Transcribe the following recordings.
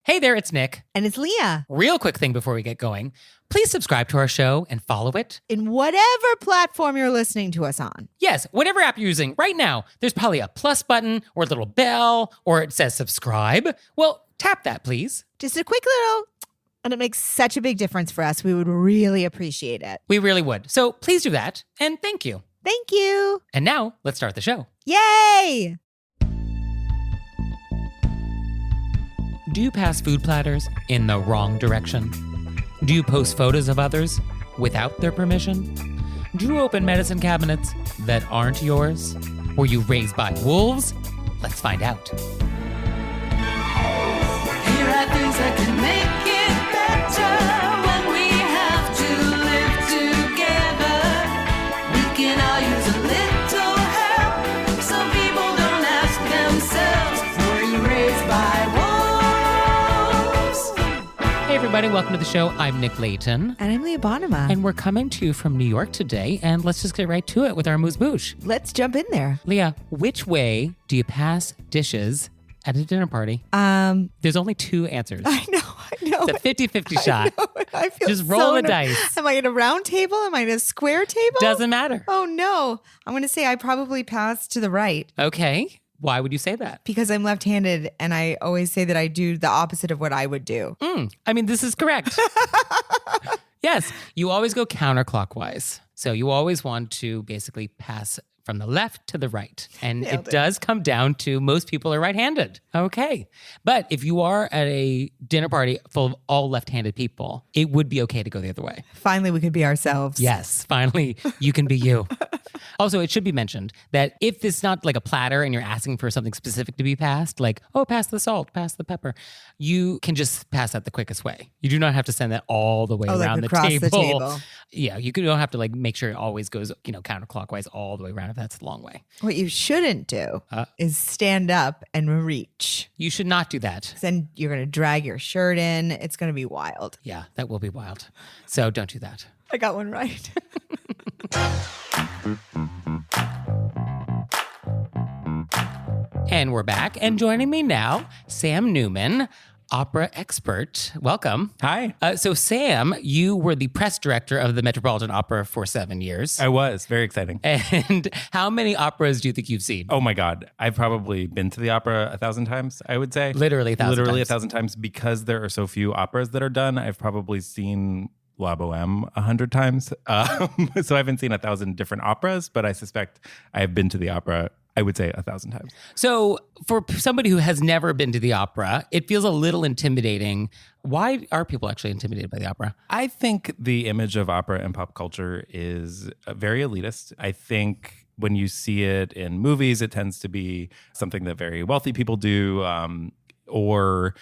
Hey there, it's Nick. And it's Leah. Real quick thing before we get going. Please subscribe to our show and follow it. In whatever platform you're listening to us on. Yes, whatever app you're using right now, there's probably a plus button or a little bell or it says subscribe. Well, tap that, please. Just a quick little, and it makes such a big difference for us. We would really appreciate it. We really would. So please do that, and thank you. Thank you. And now, let's start the show. Yay! Do you pass food platters in the wrong direction? Do you post photos of others without their permission? Do you open medicine cabinets that aren't yours? Were you raised by wolves? Let's find out. Here are things that can make it better when we have to live together. We can all use a little help. Some people don't ask themselves, were you raised by wolves? Hey everybody, welcome to the show. I'm Nick Layton. And I'm Leah Bonema. And we're coming to you from New York today, and let's just get right to it with our AMUSE-BOUCHE. Let's jump in there. Leah, which way do you pass dishes at a dinner party? There's only two answers. I know. It's a 50-50 shot. I feel Just roll the dice. Am I at a round table? Am I at a square table? Doesn't matter. Oh, no. I'm going to say I probably pass to the right. Okay. Why would you say that? Because I'm left-handed, and I always say that I do the opposite of what I would do. I mean, this is correct. Yes, you always go counterclockwise. So you always want to basically pass from the left to the right. And it does come down to most people are right-handed. Okay. But if you are at a dinner party full of all left-handed people, it would be okay to go the other way. Finally, we could be ourselves. Yes, finally, you can be you. Also, it should be mentioned that if it's not like a platter and you're asking for something specific to be passed, like, oh, pass the salt, pass the pepper, you can just pass that the quickest way. You do not have to send that all the way around like across the table. Yeah, you don't have to like make sure it always goes, counterclockwise all the way around if that's the long way. What you shouldn't do is stand up and reach. You should not do that. Then you're going to drag your shirt in. It's going to be wild. Yeah, that will be wild. So don't do that. I got one right. And we're back. And joining me now, Sam Newman, opera expert. Welcome. Hi. So Sam, you were the press director of the Metropolitan Opera for 7 years. I was. Very exciting. And how many operas do you think you've seen? Oh my God. I've probably been to the opera 1,000 times, I would say. Literally 1,000 times. Literally 1,000 times because there are so few operas that are done. I've probably seen La Boheme 100 times. So I haven't seen 1,000 different operas, but I suspect I have been to the opera, I would say 1,000 times. So for somebody who has never been to the opera, it feels a little intimidating. Why are people actually intimidated by the opera? I think the image of opera in pop culture is very elitist. I think when you see it in movies, it tends to be something that very wealthy people do, or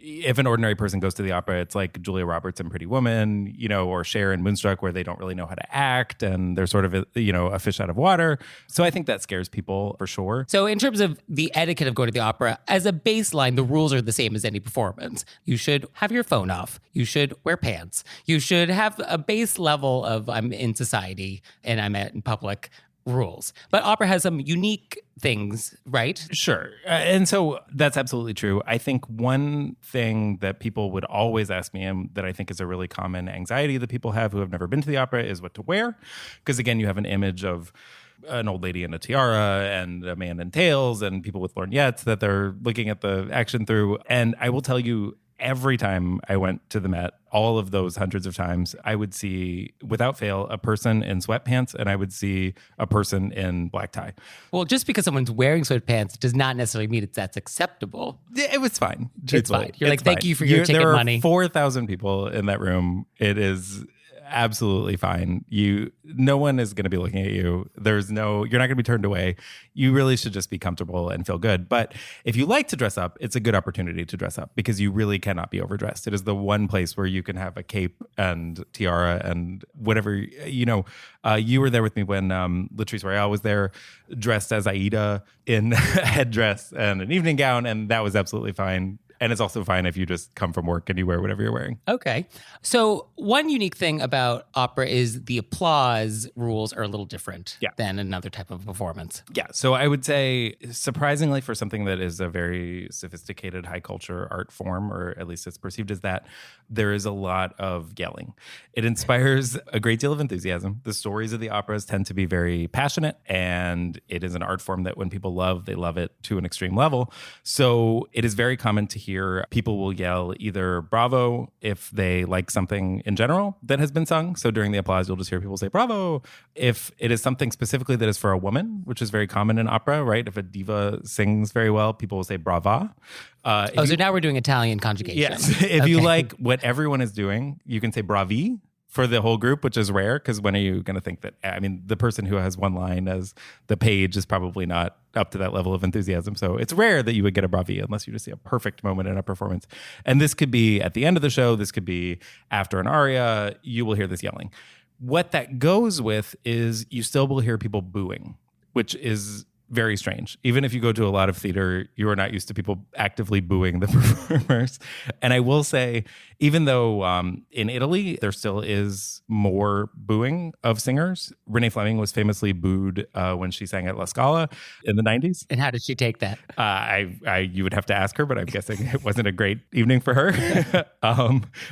if an ordinary person goes to the opera, it's like Julia Roberts in Pretty Woman, or Cher in Moonstruck, where they don't really know how to act and they're sort of, a fish out of water. So I think that scares people for sure. So in terms of the etiquette of going to the opera, as a baseline, the rules are the same as any performance. You should have your phone off. You should wear pants. You should have a base level of I'm in society and I'm in public rules. But opera has some unique things, right? Sure. And so that's absolutely true. I think one thing that people would always ask me, and that I think is a really common anxiety that people have who have never been to the opera, is what to wear. Because again, you have an image of an old lady in a tiara and a man in tails and people with lorgnettes that they're looking at the action through. And I will tell you, every time I went to the Met, all of those hundreds of times, I would see, without fail, a person in sweatpants and I would see a person in black tie. Well, just because someone's wearing sweatpants does not necessarily mean that's acceptable. It was fine. It's fine. You're like, thank you for your ticket money. There are 4,000 people in that room. It is absolutely fine. No one is going to be looking at you. You're not going to be turned away. You really should just be comfortable and feel good. But if you like to dress up, it's a good opportunity to dress up because you really cannot be overdressed. It is the one place where you can have a cape and tiara and whatever, you were there with me when Latrice Royale was there dressed as Aida in a headdress and an evening gown. And that was absolutely fine. And it's also fine if you just come from work and you wear whatever you're wearing. Okay. So one unique thing about opera is the applause rules are a little different than another type of performance. Yeah. So I would say, surprisingly, for something that is a very sophisticated high culture art form, or at least it's perceived as that, there is a lot of yelling. It inspires a great deal of enthusiasm. The stories of the operas tend to be very passionate, and it is an art form that when people love, they love it to an extreme level. So it is very common to hear people will yell either bravo if they like something in general that has been sung. So during the applause, you'll just hear people say bravo. If it is something specifically that is for a woman, which is very common in opera, right? If a diva sings very well, people will say brava. So now we're doing Italian conjugation. Yes. If you like what everyone is doing, you can say bravi for the whole group, which is rare, because when are you going to think that, I mean, the person who has one line as the page is probably not up to that level of enthusiasm. So it's rare that you would get a bravi unless you just see a perfect moment in a performance. And this could be at the end of the show. This could be after an aria. You will hear this yelling. What that goes with is you still will hear people booing, which is very strange. Even if you go to a lot of theater, you are not used to people actively booing the performers. And I will say, even though in Italy, there still is more booing of singers, Renee Fleming was famously booed when she sang at La Scala in the 90s. And how did she take that? You would have to ask her, but I'm guessing it wasn't a great evening for her.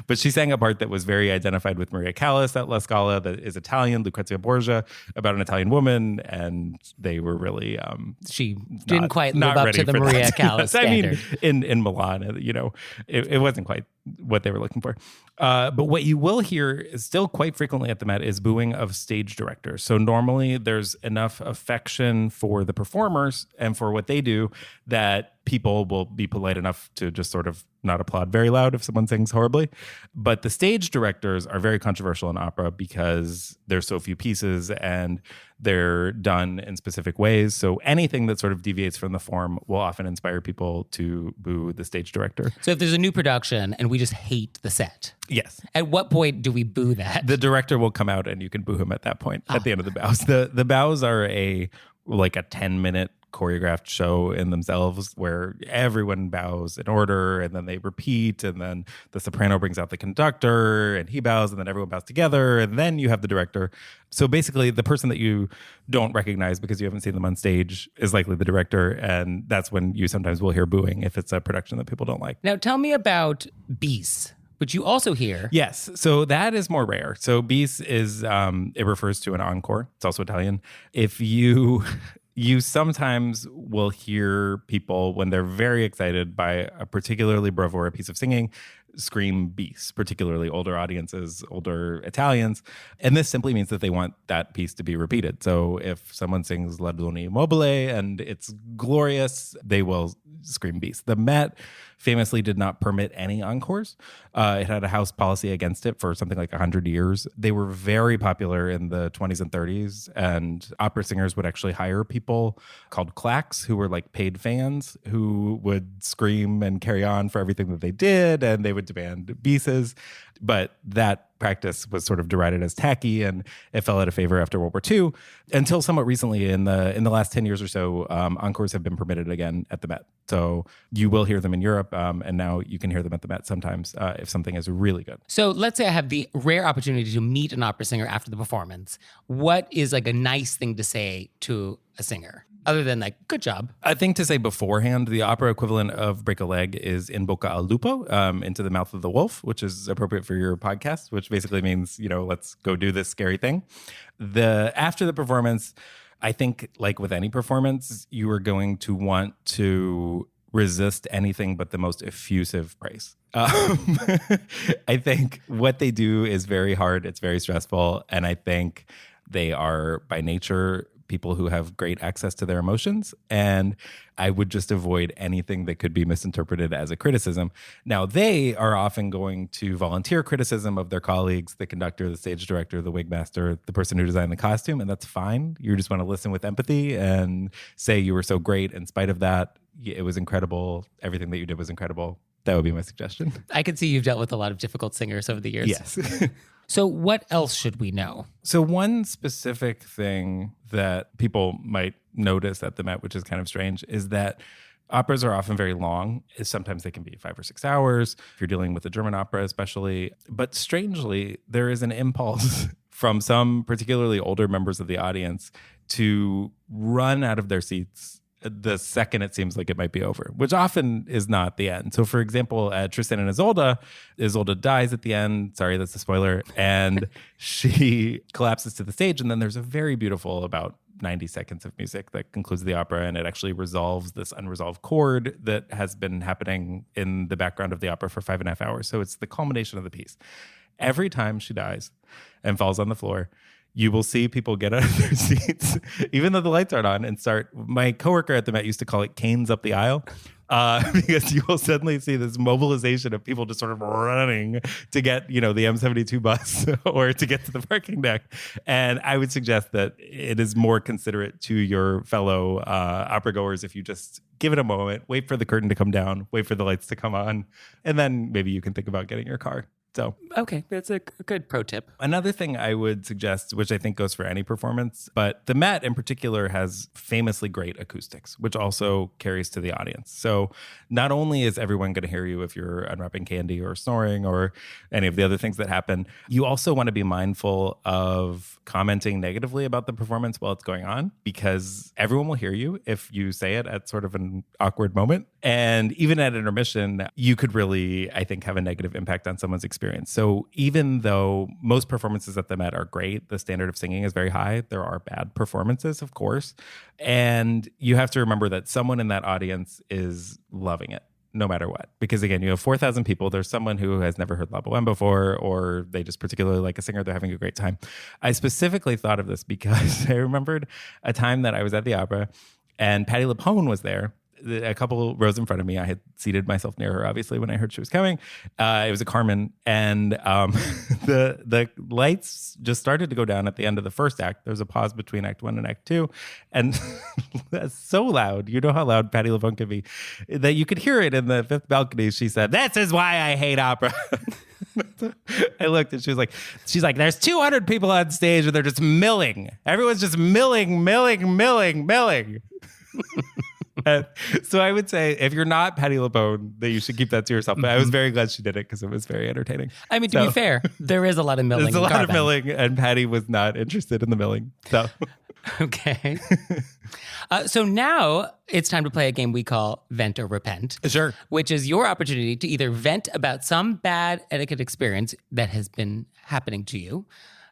But she sang a part that was very identified with Maria Callas at La Scala, that is Italian, Lucrezia Borgia, about an Italian woman. And they were really... she didn't quite live up to the Maria Callas standard. I mean, in Milan, you know, it wasn't quite what they were looking for. But what you will hear is still quite frequently at the Met is booing of stage directors. So normally there's enough affection for the performers and for what they do that people will be polite enough to just sort of not applaud very loud if someone sings horribly. But the stage directors are very controversial in opera because there's so few pieces and they're done in specific ways. So anything that sort of deviates from the form will often inspire people to boo the stage director. So if there's a new production and we just hate the set, yes. At what point do we boo that? The director will come out and you can boo him at that point, at the end of the bows. The bows are a 10-minute choreographed show in themselves where everyone bows in order and then they repeat, and then the soprano brings out the conductor and he bows, and then everyone bows together, and then you have the director. So basically the person that you don't recognize because you haven't seen them on stage is likely the director, and that's when you sometimes will hear booing if it's a production that people don't like. Now tell me about bis, which you also hear. Yes. So that is more rare. So bis is, it refers to an encore. It's also Italian. If you sometimes will hear people, when they're very excited by a particularly bravura piece of singing, scream bis, particularly older audiences, older Italians. And this simply means that they want that piece to be repeated. So if someone sings La Donna Immobile and it's glorious, they will scream bis. The Met famously did not permit any encores. It had a house policy against it for something like 100 years. They were very popular in the 20s and 30s, and opera singers would actually hire people called claques, who were like paid fans, who would scream and carry on for everything that they did, and they would demand bises. But that practice was sort of derided as tacky, and it fell out of favor after World War II, until somewhat recently, in the last 10 years or so, encores have been permitted again at the Met. So you will hear them in Europe, and now you can hear them at the Met sometimes if something is really good. So let's say I have the rare opportunity to meet an opera singer after the performance. What is like a nice thing to say to a singer? Other than like, good job. I think to say beforehand, the opera equivalent of break a leg is in bocca al lupo, into the mouth of the wolf, which is appropriate for your podcast, which basically means, you know, let's go do this scary thing. After the performance, I think like with any performance, you are going to want to resist anything but the most effusive praise. I think what they do is very hard. It's very stressful. And I think they are by nature people who have great access to their emotions. And I would just avoid anything that could be misinterpreted as a criticism. Now, they are often going to volunteer criticism of their colleagues, the conductor, the stage director, the wig master, the person who designed the costume, and that's fine. You just want to listen with empathy and say you were so great in spite of that. It was incredible. Everything that you did was incredible. That would be my suggestion. I can see you've dealt with a lot of difficult singers over the years. Yes. So what else should we know? So one specific thing that people might notice at the Met, which is kind of strange, is that Operas are often very long. Sometimes they can be 5 or 6 hours, if you're dealing with a German opera especially. But strangely, there is an impulse from some particularly older members of the audience to run out of their seats the second it seems like it might be over, which often is not the end. So, for example, at Tristan and Isolde dies at the end. Sorry, that's a spoiler. And she collapses to the stage. And then there's a very beautiful about 90 seconds of music that concludes the opera, and it actually resolves this unresolved chord that has been happening in the background of the opera for 5.5 hours. So it's the culmination of the piece. Every time she dies and falls on the floor, you will see people get out of their seats, even though the lights aren't on, and start. My coworker at the Met used to call it canes up the aisle. Because you will suddenly see this mobilization of people just sort of running to get, the M72 bus or to get to the parking deck. And I would suggest that it is more considerate to your fellow opera goers if you just give it a moment, wait for the curtain to come down, wait for the lights to come on, and then maybe you can think about getting your car. So, okay, that's a good pro tip. Another thing I would suggest, which I think goes for any performance, but the Met in particular has famously great acoustics, which also carries to the audience. So not only is everyone going to hear you if you're unwrapping candy or snoring or any of the other things that happen, you also want to be mindful of commenting negatively about the performance while it's going on, because everyone will hear you if you say it at sort of an awkward moment. And even at intermission, you could really, I think, have a negative impact on someone's experience. So even though most performances at the Met are great, the standard of singing is very high, there are bad performances, of course. And you have to remember that someone in that audience is loving it, no matter what. Because again, you have 4,000 people. There's someone who has never heard La Boheme before, or they just particularly like a singer. They're having a great time. I specifically thought of this because I remembered a time that I was at the opera and Patti LuPone was there. A couple rows in front of me. I had seated myself near her, obviously, when I heard she was coming. It was a Carmen. And the lights just started to go down at the end of the first act. There was a pause between Act 1 and Act 2. And that's so loud. You know how loud Patti LuPone can be. That you could hear it in the fifth balcony. She said, "This is why I hate opera." I looked and she's like, there's 200 people on stage and they're just milling. Everyone's just milling. So I would say if you're not Patti LuPone, that you should keep that to yourself. But I was very glad she did it because it was very entertaining. I mean, to be fair, there is a lot of milling. There's a lot of milling, and Patti was not interested in the milling. So okay. So now it's time to play a game we call Vent or Repent. Sure. Which is your opportunity to either vent about some bad etiquette experience that has been happening to you,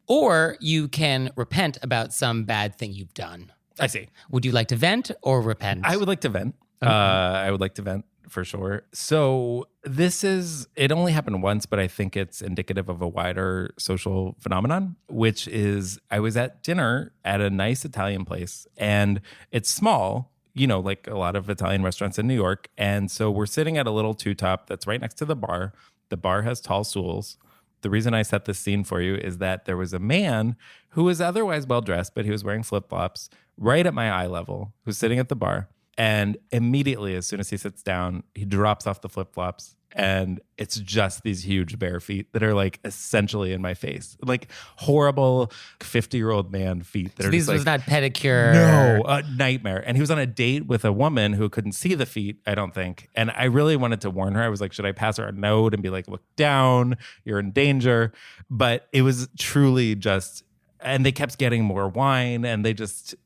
or you can repent about some bad thing you've done. I see. Would you like to vent or repent? I would like to vent. Okay. I would like to vent for sure. So it only happened once, but I think it's indicative of a wider social phenomenon, which is I was at dinner at a nice Italian place, and it's small, like a lot of Italian restaurants in New York. And so we're sitting at a little two-top that's right next to the bar. The bar has tall stools. The reason I set this scene for you is that there was a man who was otherwise well-dressed, but he was wearing flip-flops right at my eye level, who's sitting at the bar. And immediately, as soon as he sits down, he drops off the flip-flops. And it's just these huge bare feet that are like essentially in my face. Like horrible 50-year-old man feet that so are these just was not pedicure. No, a nightmare. And he was on a date with a woman who couldn't see the feet, I don't think. And I really wanted to warn her. I was like, should I pass her a note and be like, look down, you're in danger? But it was truly just... And they kept getting more wine, and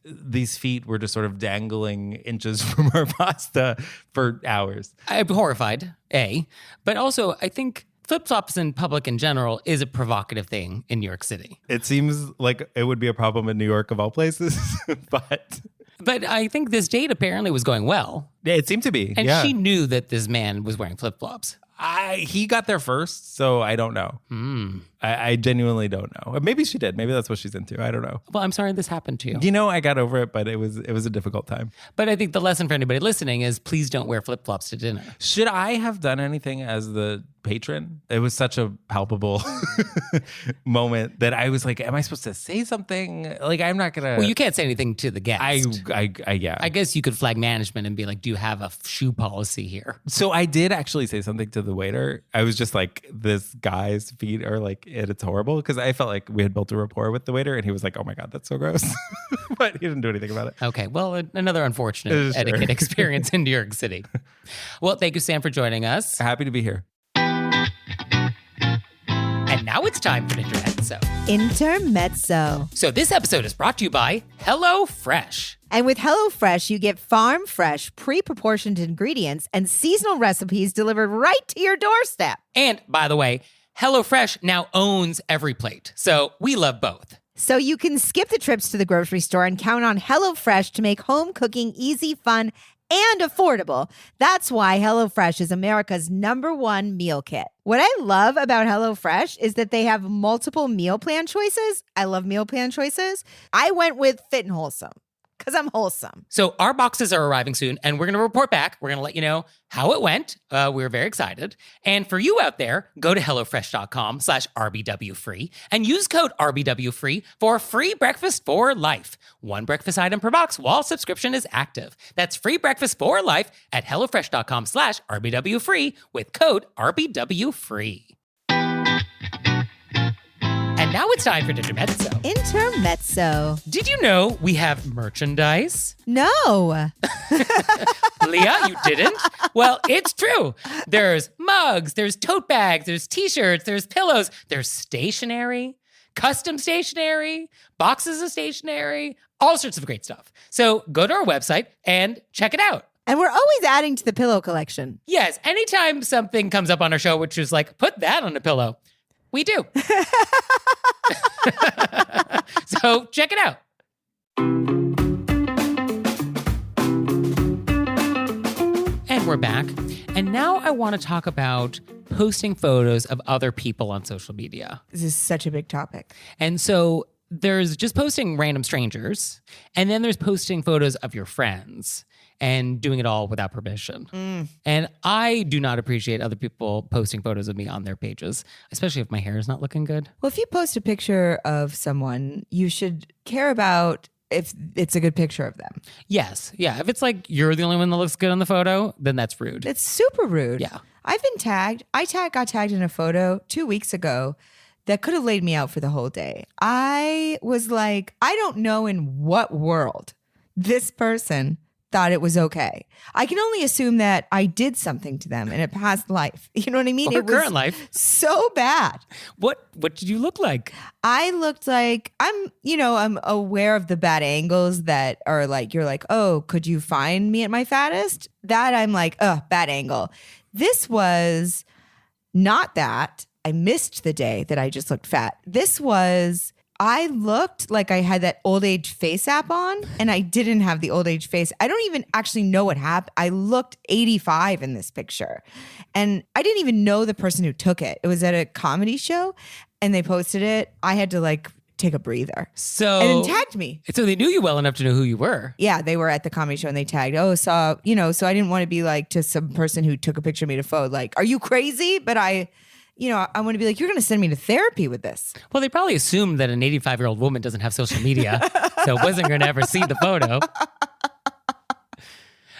these feet were just sort of dangling inches from our pasta for hours. I'm horrified, A. But also, I think flip-flops in public in general is a provocative thing in New York City. It seems like it would be a problem in New York of all places, but... But I think this date apparently was going well. Yeah, it seemed to be. And she knew that this man was wearing flip-flops. He got there first, so I don't know. I genuinely don't know. Maybe she did. Maybe that's what she's into. I don't know. Well, I'm sorry this happened to you. I got over it, but it was a difficult time. But I think the lesson for anybody listening is please don't wear flip-flops to dinner. Should I have done anything as the patron? It was such a palpable moment that I was like, am I supposed to say something? Like, I'm not going to... Well, you can't say anything to the guest. Yeah. I guess you could flag management and be like, do you have a shoe policy here? So I did actually say something to the waiter, I was just like, this guy's feet are like, it's horrible. Because I felt like we had built a rapport with the waiter and he was like, oh my God, that's so gross. But he didn't do anything about it. Okay, well, another unfortunate etiquette experience in New York City. Well, thank you, Sam, for joining us. Happy to be here. And now it's time for Intermezzo. Intermezzo. So this episode is brought to you by HelloFresh. And with HelloFresh, you get farm fresh, pre-proportioned ingredients and seasonal recipes delivered right to your doorstep. And by the way, HelloFresh now owns Every Plate. So we love both. So you can skip the trips to the grocery store and count on HelloFresh to make home cooking easy, fun, and affordable. That's why HelloFresh is America's #1 meal kit. What I love about HelloFresh is that they have multiple meal plan choices. I love meal plan choices. I went with Fit and Wholesome because I'm wholesome. So our boxes are arriving soon, and we're going to report back. We're going to let you know how it went. We're very excited. And for you out there, go to HelloFresh.com/RBWFree and use code RBWFree for free breakfast for life. One breakfast item per box while subscription is active. That's free breakfast for life at HelloFresh.com/RBWFree with code RBWFree. And now it's time for Intermezzo. Intermezzo. Did you know we have merchandise? No. Leah, you didn't? Well, it's true. There's mugs, there's tote bags, there's t-shirts, there's pillows, there's stationery, custom stationery, boxes of stationery, all sorts of great stuff. So go to our website and check it out. And we're always adding to the pillow collection. Yes, anytime something comes up on our show, which is like, put that on a pillow, we do. So check it out. And we're back. And now I want to talk about posting photos of other people on social media. This is such a big topic. And so there's just posting random strangers, and then there's posting photos of your friends and doing it all without permission. And I do not appreciate other people posting photos of me on their pages, especially if my hair is not looking good. Well, if you post a picture of someone, you should care about if it's a good picture of them. Yes. Yeah. If it's like you're the only one that looks good on the photo, then that's rude. It's super rude. Yeah. I've been tagged. Got tagged in a photo 2 weeks ago that could have laid me out for the whole day. I was like, I don't know in what world this person thought it was okay. I can only assume that I did something to them in a past life. You know what I mean? Or it was current life. so bad. What did you look like? I looked like I'm aware of the bad angles that are like, you're like, oh, could you find me at my fattest? That I'm like, bad angle. This was not that. I missed the day that I just looked fat. I looked like I had that old age face app on, and I didn't have the old age face. I don't even actually know what happened. I looked 85 in this picture, and I didn't even know the person who took it. It was at a comedy show, and they posted it. I had to like take a breather. And it tagged me. So they knew you well enough to know who you were. Yeah, they were at the comedy show and they tagged, so I didn't want to be like to some person who took a picture of me to photo, like, are you crazy? But I want to be like, you're going to send me to therapy with this. Well, they probably assumed that an 85-year-old woman doesn't have social media, so wasn't going to ever see the photo.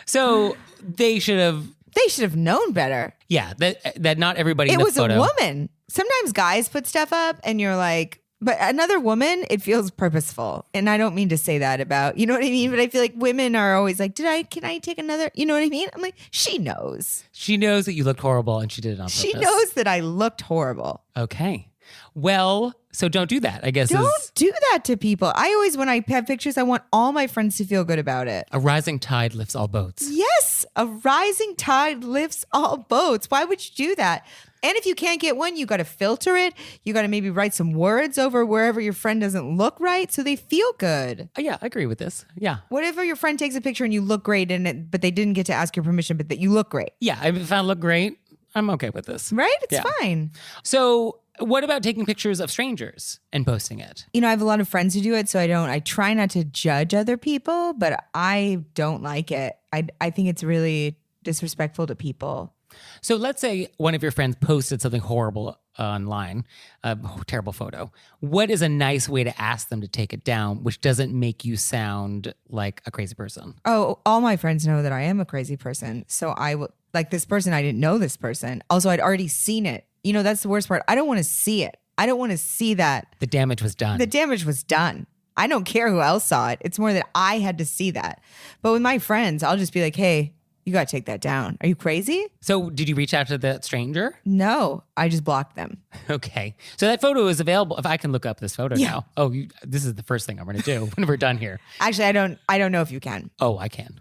So they should have known better. Yeah, that not everybody in the photo. It was a woman. Sometimes guys put stuff up and you're like, but another woman, it feels purposeful. And I don't mean to say that about, you know what I mean? But I feel like women are always like, can I take another? You know what I mean? I'm like, she knows. She knows that you looked horrible and she did it on purpose. She knows that I looked horrible. Okay. Well, so don't do that, I guess. Don't do that to people. I always, when I have pictures, I want all my friends to feel good about it. A rising tide lifts all boats. Yes, a rising tide lifts all boats. Why would you do that? And if you can't get one, you got to filter it. You got to maybe write some words over wherever your friend doesn't look right so they feel good. Yeah, I agree with this. Yeah. Whatever your friend takes a picture and you look great in it, but they didn't get to ask your permission, but that you look great. Yeah, if I look great, I'm okay with this. Right? It's fine. So what about taking pictures of strangers and posting it? I have a lot of friends who do it, so I try not to judge other people, but I don't like it. I think it's really disrespectful to people. So let's say one of your friends posted something horrible online, a terrible photo. What is a nice way to ask them to take it down, which doesn't make you sound like a crazy person? Oh, all my friends know that I am a crazy person. So I would, like this person, I didn't know this person. Also, I'd already seen it. You know, that's the worst part. I don't want to see it. I don't want to see that. The damage was done. The damage was done. I don't care who else saw it. It's more that I had to see that. But with my friends, I'll just be like, hey, you got to take that down. Are you crazy? So did you reach out to that stranger? No, I just blocked them. Okay. So that photo is available. If I can look up this photo now. Oh, this is the first thing I'm going to do when we're done here. Actually, I don't know if you can. Oh, I can.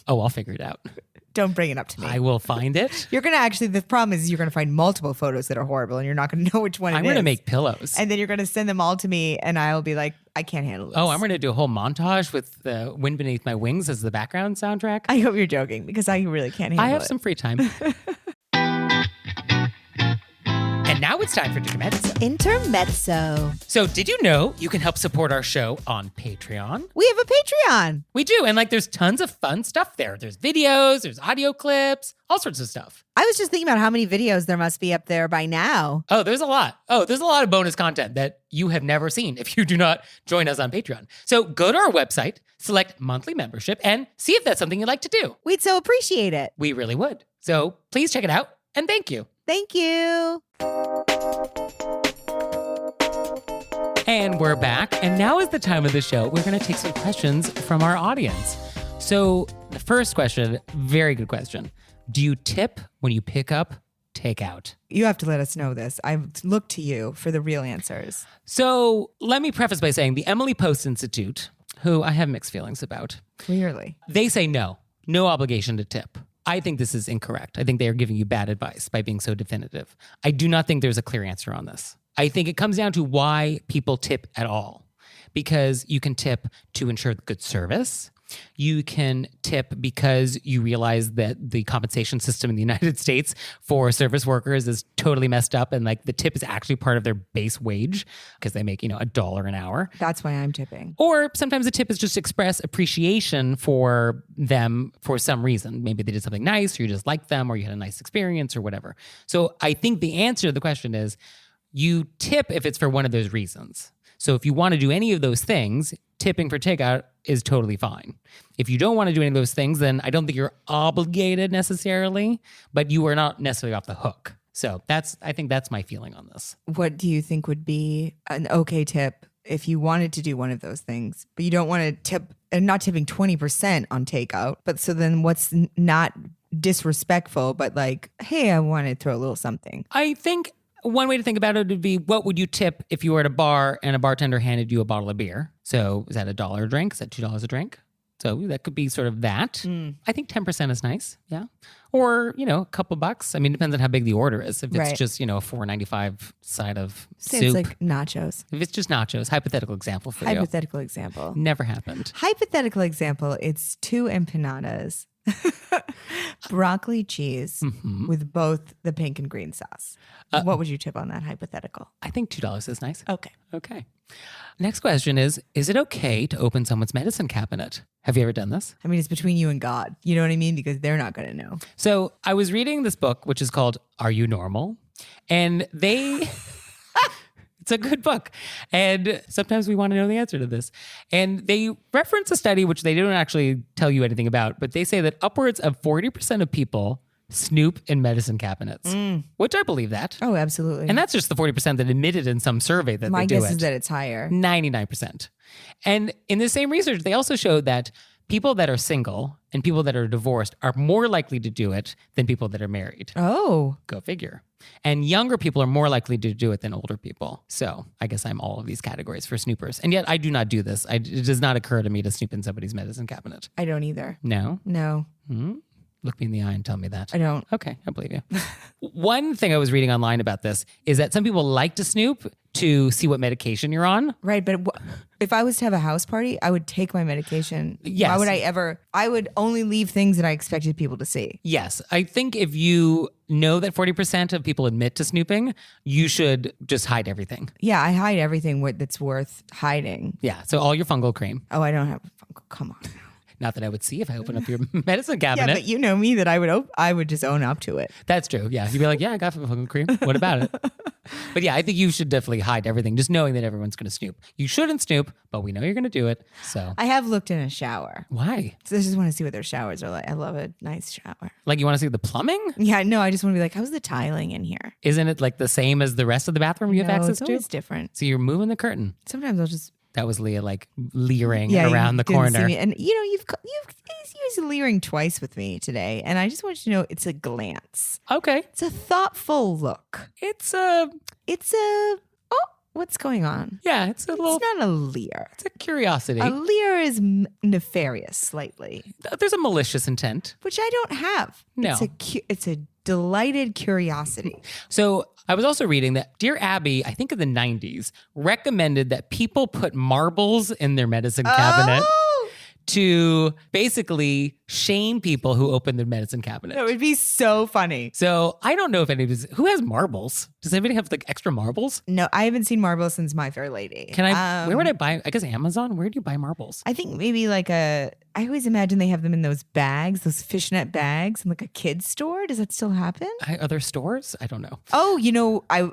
Oh, I'll figure it out. Don't bring it up to me. I will find it. You're going to actually, the problem is you're going to find multiple photos that are horrible and you're not going to know which one I'm going to make pillows. And then you're going to send them all to me and I'll be like, I can't handle this. Oh, I'm going to do a whole montage with the Wind Beneath My Wings as the background soundtrack. I hope you're joking because I really can't handle it. I have some free time. And now it's time for Intermezzo. Intermezzo. So did you know you can help support our show on Patreon? We have a Patreon. We do. And there's tons of fun stuff there. There's videos, there's audio clips, all sorts of stuff. I was just thinking about how many videos there must be up there by now. Oh, there's a lot. There's a lot of bonus content that you have never seen if you do not join us on Patreon. So go to our website, select monthly membership, and see if that's something you'd like to do. We'd so appreciate it. We really would. So please check it out, and thank you. Thank you. And we're back, and now is the time of the show. We're going to take some questions from our audience. So the first question, very good question. Do you tip when you pick up takeout? You have to let us know this. I look to you for the real answers. So let me preface by saying the Emily Post Institute, who I have mixed feelings about. Clearly. They say no obligation to tip. I think this is incorrect. I think they are giving you bad advice by being so definitive. I do not think there's a clear answer on this. I think it comes down to why people tip at all. Because you can tip to ensure good service. You can tip because you realize that the compensation system in the United States for service workers is totally messed up, and the tip is actually part of their base wage because they make, $1 an hour. That's why I'm tipping. Or sometimes the tip is just express appreciation for them for some reason. Maybe they did something nice, or you just liked them, or you had a nice experience, or whatever. So I think the answer to the question is you tip if it's for one of those reasons. So if you want to do any of those things, tipping for takeout is totally fine. If you don't want to do any of those things, then I don't think you're obligated necessarily, but you are not necessarily off the hook. So I think that's my feeling on this. What do you think would be an okay tip if you wanted to do one of those things, but you don't want to tip, and not tipping 20% on takeout, but so then what's not disrespectful, but hey, I want to throw a little something. I think one way to think about it would be, what would you tip if you were at a bar and a bartender handed you a bottle of beer? So is that $1 a drink? Is that $2 a drink? So that could be sort of that. I think 10% is nice. Yeah. Or, a couple bucks. I mean, it depends on how big the order is. If it's just, a $4.95 side of Say soup. it's like nachos. If it's just nachos, hypothetical example for you. Hypothetical example. Never happened. Hypothetical example, it's 2 empanadas, broccoli cheese with both the pink and green sauce. What would you tip on that hypothetical? I think $2 is nice. Okay. Next question is it okay to open someone's medicine cabinet? Have you ever done this? I mean, it's between you and God. You know what I mean? Because they're not going to know. So I was reading this book, which is called Are You Normal? And it's a good book. And sometimes we want to know the answer to this. And they reference a study, which they don't actually tell you anything about, but they say that upwards of 40% of people snoop in medicine cabinets, which I believe that. Oh, absolutely. And that's just the 40% that admitted in some survey that My they do guess it. is that it's higher. 99%. And in the same research, they also showed that people that are single and people that are divorced are more likely to do it than people that are married. Oh. Go figure. And younger people are more likely to do it than older people. So I guess I'm all of these categories for snoopers. And yet I do not do this. It does not occur to me to snoop in somebody's medicine cabinet. I don't either. No? No. Look me in the eye and tell me that. I don't. Okay, I believe you. One thing I was reading online about this is that some people like to snoop to see what medication you're on. Right, but if I was to have a house party, I would take my medication. Yes. Why would I ever? I would only leave things that I expected people to see. Yes, I think if you know that 40% of people admit to snooping, you should just hide everything. Yeah, I hide everything that's worth hiding. Yeah, so all your fungal cream. Oh, I don't have. Come on. Not that I would see if I open up your medicine Yeah, cabinet. but you know me that I would just own up to it. That's true. Yeah. You'd be like, yeah, I got fucking cream. What about it? But yeah, I think you should definitely hide everything, just knowing that everyone's going to snoop. You shouldn't snoop, but we know you're going to do it. So I have looked in a shower. why? So I just want to see what their showers are like. I love a nice shower. Like you want to see the plumbing? Yeah, no, I just want to be like, how's the tiling in here? Isn't it like the same as the rest of the bathroom you have No, access it's to? always different. So you're moving the curtain. Sometimes I'll just That was Leah like leering you around the didn't see corner. me. And you know, you've used leering twice with me today, and I just want you to know it's a glance. Okay. It's a thoughtful look. It's What's going on? yeah, it's a little, It's not a leer. it's a curiosity. A leer is nefarious slightly, There's a malicious intent. which I don't have. No. It's a delighted curiosity. So I was also reading that Dear Abby, I think in the 90s, recommended that people put marbles in their medicine cabinet Oh, to basically shame people who open their medicine cabinet. that would be so funny. So I don't know if anybody's, who has marbles? Does anybody have like extra marbles? No, I haven't seen marbles since My Fair Lady. Can I, where would I buy, I guess Amazon? Where do you buy marbles? I think maybe like I always imagine they have them in those bags, those fishnet bags in like a kid's store. Does that still happen? Are there stores? I don't know. Oh, you know, I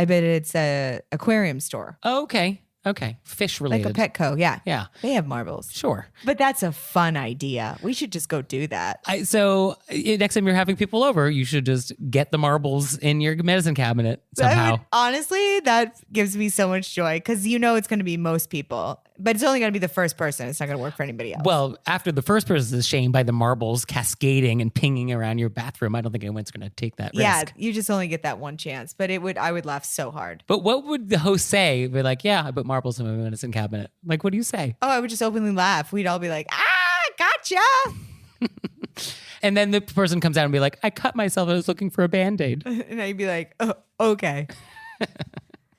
bet it's a aquarium store. Oh, okay. Okay. Fish Like related. a Petco, yeah. Yeah. They have marbles. Sure. But that's a fun idea. We should just go do that. So next time you're having people over, you should just get the marbles in your medicine cabinet somehow. Honestly, that gives me so much joy because you know it's going to be most people, but it's only going to be the first person. It's not going to work for anybody else. Well, after the first person is shamed by the marbles cascading and pinging around your bathroom, I don't think anyone's going to take that yeah, risk. you just only get that one chance, but I would laugh so hard. But what would the host say? Be like, yeah, I put marbles in my medicine cabinet. Like, what do you say? Oh, I would just openly laugh. We'd all be like, gotcha. And then the person comes out and be like, I cut myself. I was looking for a Band-Aid. And I'd be like, oh, okay.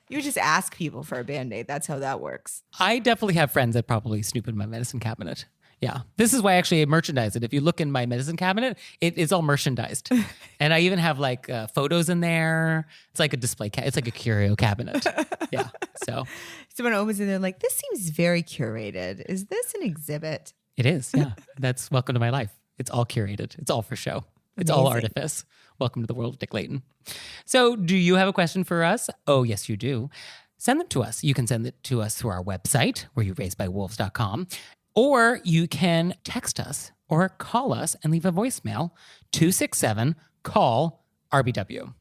You just ask people for a Band-Aid. That's how that works. I definitely have friends that probably snoop in my medicine cabinet. Yeah. This is why actually I merchandise it. If you look in my medicine cabinet, it is all merchandised. And I even have like photos in there. It's like a display. It's like a curio cabinet. Yeah. So Someone opens it and they're like, this seems very curated. Is this an exhibit? it is. Yeah. That's welcome to my life. It's all curated. It's all for show. It's all Amazing. artifice. Welcome to the world of Dick Layton. So do you have a question for us? Oh, yes, you do. Send them to us. You can send it to us through our website, wereyouRaisedbywolves.com, or you can text us or call us and leave a voicemail, 267-CALL-RBW.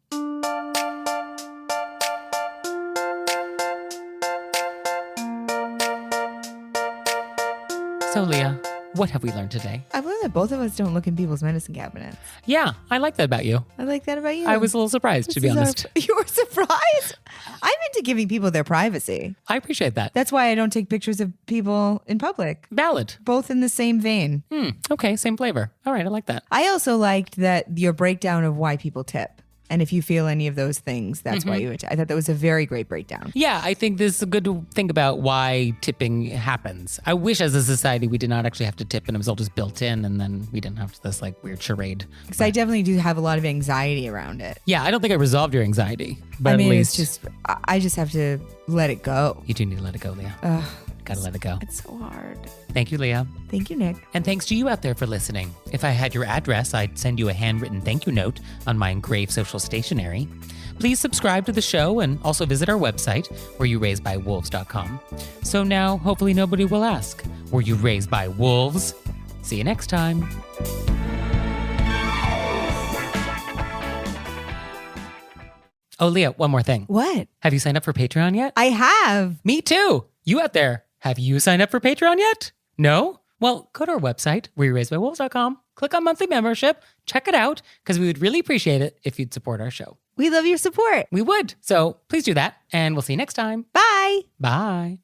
So, Leah, what have we learned today? I've learned that both of us don't look in people's medicine cabinets. Yeah, I like that about you. I like that about you. I was a little surprised, to be honest. You were surprised? I'm into giving people their privacy. I appreciate that. That's why I don't take pictures of people in public. Valid. Both in the same vein. Okay, same flavor. All right, I like that. I also liked that your breakdown of why people tip. And if you feel any of those things, that's why you would. I thought that was a very great breakdown. Yeah, I think this is good to think about why tipping happens. I wish as a society we did not actually have to tip and it was all just built in and then we didn't have this like weird charade. Because I definitely do have a lot of anxiety around it. Yeah, I don't think I resolved your anxiety, but I mean, at least it's just, I just have to let it go. you do need to let it go, Leah. Ugh, Gotta let it go. it's so hard. Thank you, Leah. Thank you, Nick. And thanks to you out there for listening. If I had your address, I'd send you a handwritten thank you note on my engraved social stationery. Please subscribe to the show and also visit our website, wereyouRaisedbywolves.com. So now, hopefully nobody will ask, were you raised by wolves? See you next time. Oh, Leah, one more thing. What? Have you signed up for Patreon yet? I have. Me too. You out there, have you signed up for Patreon yet? No? Well, go to our website, wereyouRaisedbywolves.com, click on monthly membership, check it out, because we would really appreciate it if you'd support our show. We love your support. We would. So please do that, and we'll see you next time. Bye. Bye.